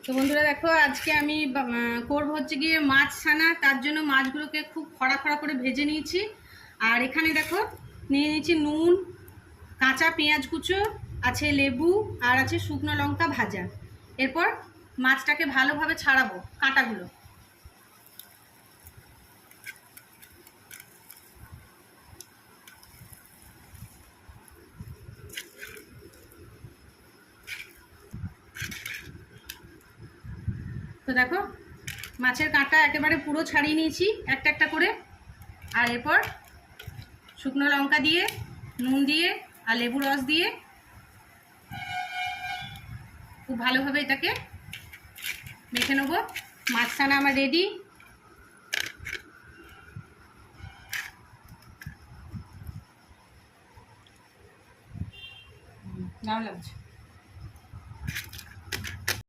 তো বন্ধুরা দেখো, আজকে আমি করবো হচ্ছে গিয়ে মাছ ছানা। তার জন্য মাছগুলোকে খুব খড়া খড়া করে ভেজে নিয়েছি। আর এখানে দেখো নিয়ে নিয়েছি নুন, কাঁচা পেঁয়াজ কুচো, আছে লেবু, আর আছে শুকনো লঙ্কা ভাজা। এরপর মাছটাকে ভালোভাবে ছাড়াবো কাঁটাগুলো। তো দেখো মাছের কাঁটা একেবারে পুরো ছাড়িয়ে নিয়েছি একটা একটা করে। আর এরপর শুকনো লঙ্কা দিয়ে, নুন দিয়ে আর লেবু রস দিয়ে খুব ভালোভাবে এটাকে মেখে নেবো। মাছ ছানা আমার রেডি। দারুণ লাগছে।